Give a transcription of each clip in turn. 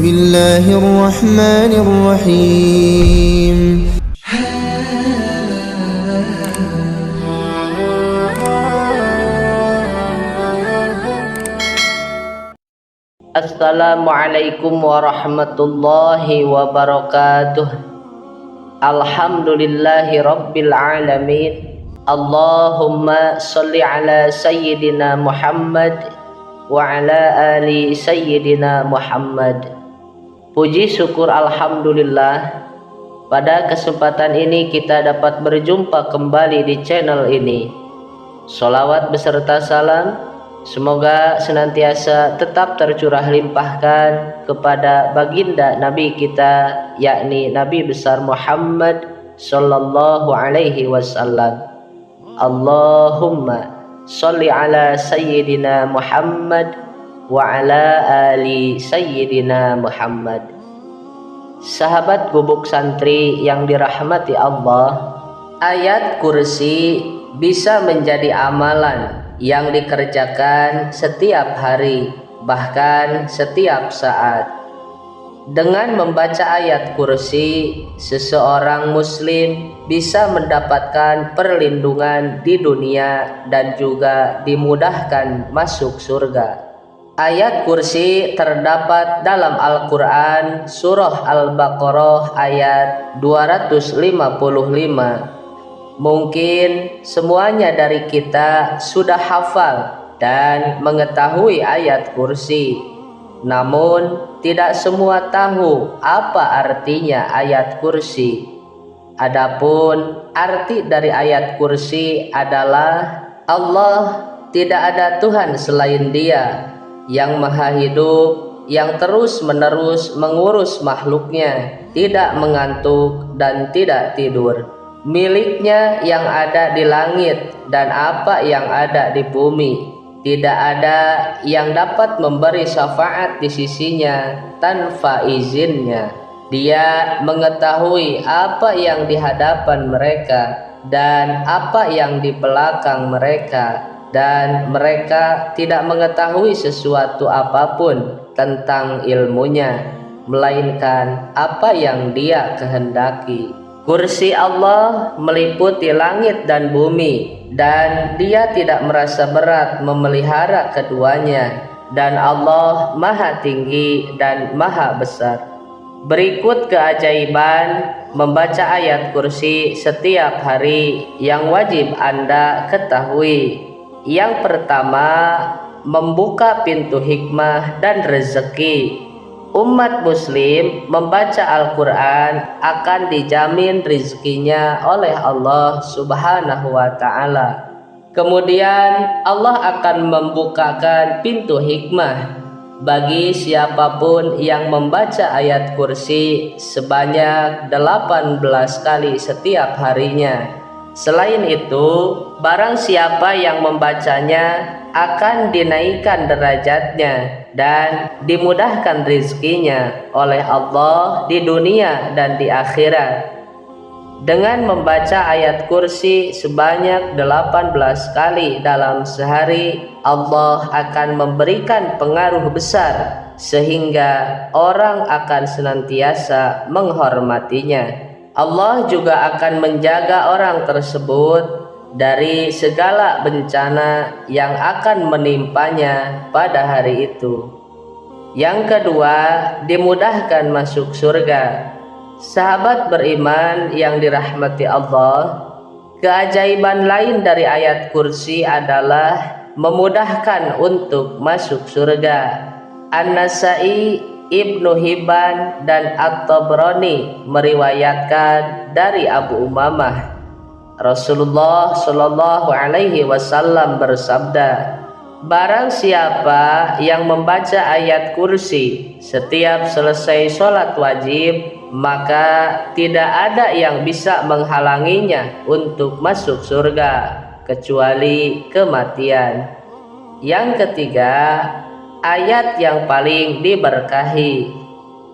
الله الرحمن الرحيم. Assalamualaikum warahmatullahi wabarakatuh. Alhamdulillahi rabbil alamin. Allahumma salli ala sayyidina Muhammad wa ala ali sayyidina Muhammad. Puji syukur alhamdulillah, pada kesempatan ini kita dapat berjumpa kembali di channel ini. Sholawat beserta salam semoga senantiasa tetap tercurah limpahkan kepada baginda Nabi kita, yakni Nabi besar Muhammad sallallahu alaihi wasallam. Allahumma sholli ala sayyidina Muhammad wa ala ali sayyidina Muhammad. Sahabat gubuk santri yang dirahmati Allah, ayat kursi bisa menjadi amalan yang dikerjakan setiap hari, bahkan setiap saat. Dengan membaca ayat kursi, seseorang muslim bisa mendapatkan perlindungan di dunia dan juga dimudahkan masuk surga. Ayat kursi terdapat dalam Al-Quran surah Al-Baqarah ayat 255. Mungkin semuanya dari kita sudah hafal dan mengetahui ayat kursi, namun tidak semua tahu apa artinya ayat kursi. Adapun arti dari ayat kursi adalah Allah tidak ada Tuhan selain Dia yang maha hidup, yang terus-menerus mengurus makhluknya, tidak mengantuk dan tidak tidur. Miliknya yang ada di langit dan apa yang ada di bumi. Tidak ada yang dapat memberi syafaat di sisinya tanpa izinnya. Dia mengetahui apa yang di hadapan mereka dan apa yang di belakang mereka, dan mereka tidak mengetahui sesuatu apapun tentang ilmunya, melainkan apa yang Dia kehendaki. Kursi Allah meliputi langit dan bumi, dan Dia tidak merasa berat memelihara keduanya, dan Allah maha tinggi dan maha besar. Berikut keajaiban membaca ayat kursi setiap hari yang wajib Anda ketahui. Yang pertama, membuka pintu hikmah dan rezeki. Umat muslim membaca Al-Quran akan dijamin rizkinya oleh Allah subhanahu wa ta'ala. Kemudian Allah akan membukakan pintu hikmah bagi siapapun yang membaca ayat kursi sebanyak 18 kali setiap harinya. Selain itu, barang siapa yang membacanya akan dinaikkan derajatnya dan dimudahkan rizkinya oleh Allah di dunia dan di akhirat. Dengan membaca ayat kursi sebanyak 18 kali dalam sehari, Allah akan memberikan pengaruh besar sehingga orang akan senantiasa menghormatinya. Allah juga akan menjaga orang tersebut dari segala bencana yang akan menimpanya pada hari itu. Yang kedua, dimudahkan masuk surga. Sahabat beriman yang dirahmati Allah, keajaiban lain dari ayat kursi adalah memudahkan untuk masuk surga. An-Nasai, Ibnu Hibban dan At-Tabrani meriwayatkan dari Abu Umamah, Rasulullah Shallallahu alaihi wasallam bersabda, barang siapa yang membaca ayat kursi setiap selesai sholat wajib, maka tidak ada yang bisa menghalanginya untuk masuk surga kecuali kematian. Yang ketiga, ayat yang paling diberkahi.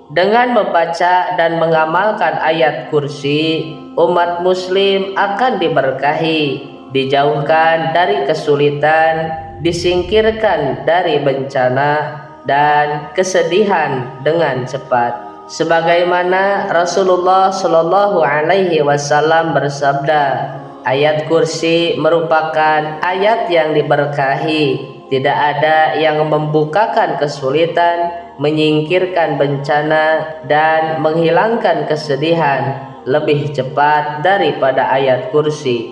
Dengan membaca dan mengamalkan ayat kursi, umat muslim akan diberkahi, dijauhkan dari kesulitan, disingkirkan dari bencana, dan kesedihan dengan cepat. Sebagaimana Rasulullah Shallallahu Alaihi Wasallam bersabda, ayat kursi merupakan ayat yang diberkahi. Tidak ada yang membukakan kesulitan, menyingkirkan bencana, dan menghilangkan kesedihan lebih cepat daripada ayat kursi.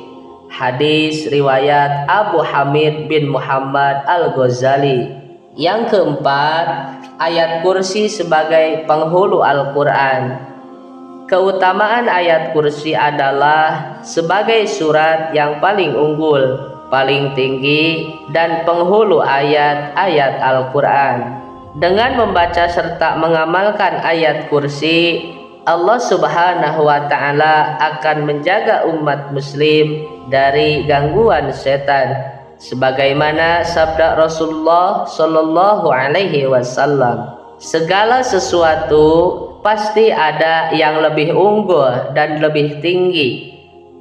Hadis riwayat Abu Hamid bin Muhammad Al-Ghazali. Yang keempat, ayat kursi sebagai penghulu Al-Quran. Keutamaan ayat kursi adalah sebagai surat yang paling unggul, paling tinggi, dan penghulu ayat-ayat Al-Quran. Dengan membaca serta mengamalkan ayat kursi, Allah Subhanahu wa Ta'ala akan menjaga umat muslim dari gangguan setan. Sebagaimana sabda Rasulullah Shallallahu Alaihi Wasallam, segala sesuatu pasti ada yang lebih unggul dan lebih tinggi.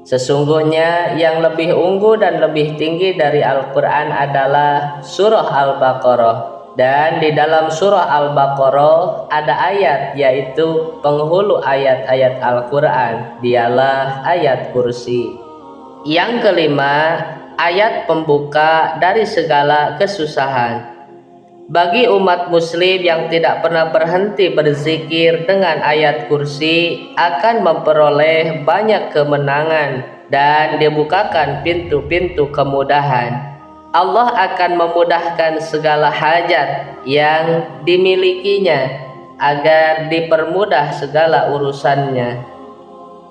Sesungguhnya yang lebih unggul dan lebih tinggi dari Al-Quran adalah surah Al-Baqarah. Dan di dalam surah Al-Baqarah ada ayat, yaitu penghulu ayat-ayat Al-Quran, dialah ayat kursi. Yang kelima, ayat pembuka dari segala kesusahan. Bagi umat muslim yang tidak pernah berhenti berzikir dengan ayat kursi akan memperoleh banyak kemenangan dan dibukakan pintu-pintu kemudahan. Allah akan memudahkan segala hajat yang dimilikinya agar dipermudah segala urusannya.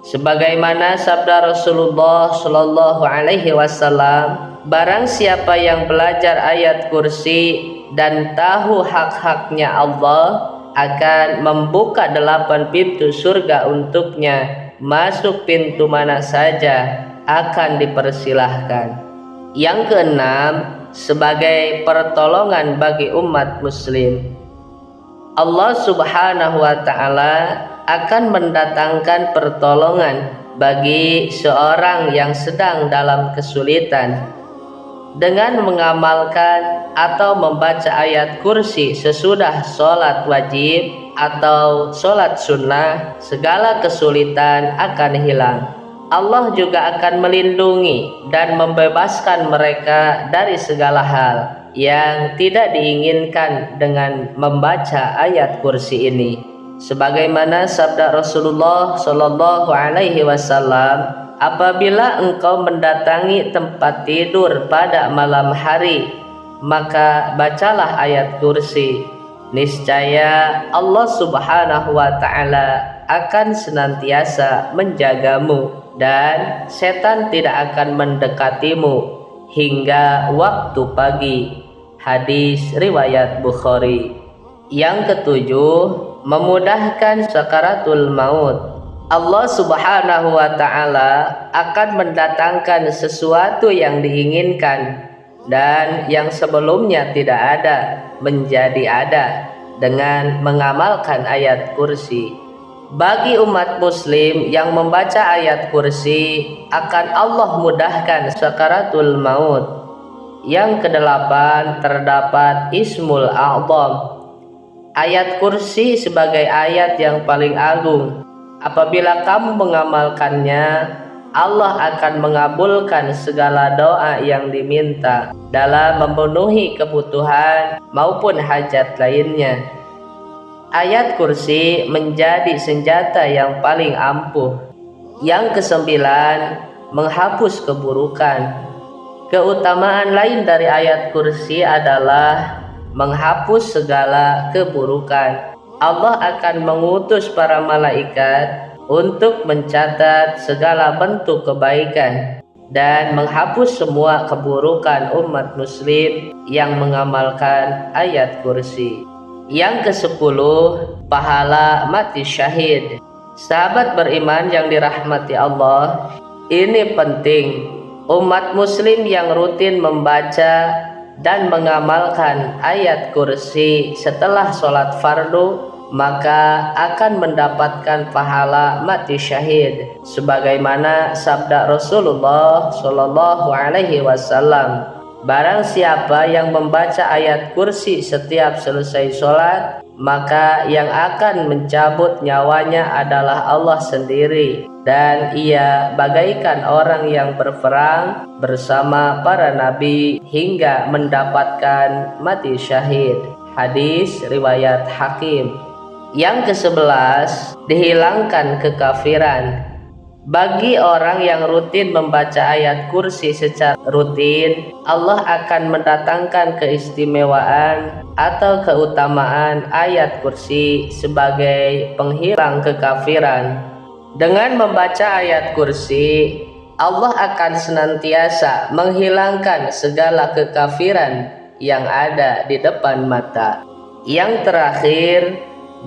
Sebagaimana sabda Rasulullah Shallallahu Alaihi Wasallam, barang siapa yang belajar ayat kursi dan tahu hak-haknya Allah, akan membuka 8 pintu surga untuknya. Masuk pintu mana saja akan dipersilahkan. Yang keenam, sebagai pertolongan bagi umat muslim, Allah Subhanahu wa Ta'ala akan mendatangkan pertolongan bagi seorang yang sedang dalam kesulitan dengan mengamalkan atau membaca ayat kursi sesudah sholat wajib atau sholat sunnah. Segala kesulitan akan hilang. Allah juga akan melindungi dan membebaskan mereka dari segala hal yang tidak diinginkan dengan membaca ayat kursi ini. Sebagaimana sabda Rasulullah Shallallahu Alaihi Wasallam, apabila engkau mendatangi tempat tidur pada malam hari, maka bacalah ayat kursi. Niscaya Allah Subhanahu wa Ta'ala akan senantiasa menjagamu dan setan tidak akan mendekatimu hingga waktu pagi. Hadis riwayat Bukhari. Yang ketujuh, memudahkan sakaratul maut. Allah Subhanahu wa Ta'ala akan mendatangkan sesuatu yang diinginkan dan yang sebelumnya tidak ada menjadi ada dengan mengamalkan ayat kursi. Bagi umat muslim yang membaca ayat kursi, akan Allah mudahkan sakaratul maut. Yang kedelapan, terdapat Ismul A'zam. Ayat kursi sebagai ayat yang paling agung. Apabila kamu mengamalkannya, Allah akan mengabulkan segala doa yang diminta dalam memenuhi kebutuhan maupun hajat lainnya. Ayat kursi menjadi senjata yang paling ampuh. Yang kesembilan, menghapus keburukan. Keutamaan lain dari ayat kursi adalah menghapus segala keburukan. Allah akan mengutus para malaikat untuk mencatat segala bentuk kebaikan dan menghapus semua keburukan umat muslim yang mengamalkan ayat kursi. Yang kesepuluh, pahala mati syahid. Sahabat beriman yang dirahmati Allah, ini penting. Umat muslim yang rutin membaca dan mengamalkan ayat kursi setelah sholat fardu, maka akan mendapatkan pahala mati syahid. Sebagaimana sabda Rasulullah Shallallahu Alaihi Wasallam, Barang siapa yang membaca ayat kursi setiap selesai sholat, maka yang akan mencabut nyawanya adalah Allah sendiri, dan ia bagaikan orang yang berperang bersama para nabi hingga mendapatkan mati syahid. Hadis riwayat Hakim. Yang ke-11, dihilangkan kekafiran. Bagi orang yang rutin membaca ayat kursi secara rutin, Allah akan mendatangkan keistimewaan atau keutamaan ayat kursi sebagai penghilang kekafiran. Dengan membaca ayat kursi, Allah akan senantiasa menghilangkan segala kekafiran yang ada di depan mata. Yang terakhir,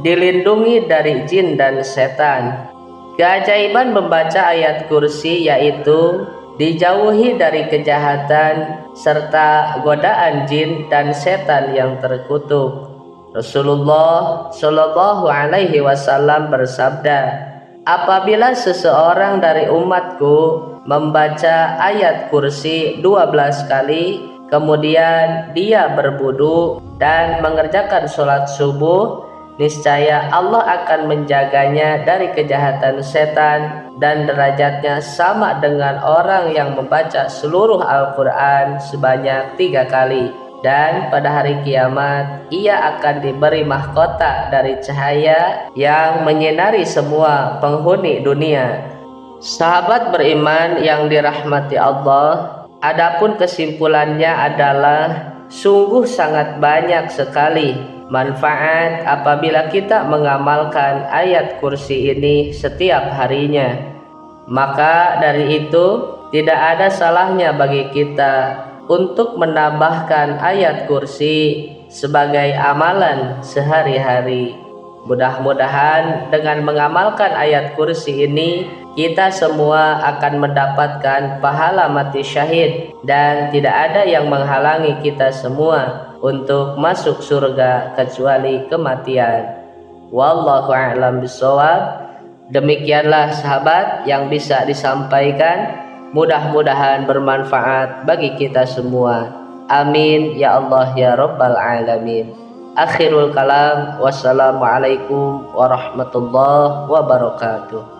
dilindungi dari jin dan setan. Keajaiban membaca ayat kursi yaitu dijauhi dari kejahatan serta godaan jin dan setan yang terkutuk. Rasulullah Shallallahu Alaihi Wasallam bersabda, apabila seseorang dari umatku membaca ayat kursi 12 kali, kemudian dia berwudu dan mengerjakan sholat subuh, niscaya Allah akan menjaganya dari kejahatan setan dan derajatnya sama dengan orang yang membaca seluruh Al-Quran sebanyak 3 kali. Dan pada hari kiamat ia akan diberi mahkota dari cahaya yang menyinari semua penghuni dunia. Sahabat beriman yang dirahmati Allah, adapun kesimpulannya adalah sungguh sangat banyak sekali manfaat apabila kita mengamalkan ayat kursi ini setiap harinya. Maka dari itu tidak ada salahnya bagi kita untuk menambahkan ayat kursi sebagai amalan sehari-hari. Mudah-mudahan dengan mengamalkan ayat kursi ini, kita semua akan mendapatkan pahala mati syahid dan tidak ada yang menghalangi kita semua untuk masuk surga kecuali kematian. Wallahu a'lam bishawab. Demikianlah sahabat yang bisa disampaikan. Mudah-mudahan bermanfaat bagi kita semua. Amin ya Allah ya Rabbal Alamin. Akhirul kalam. Wassalamualaikum warahmatullahi wabarakatuh.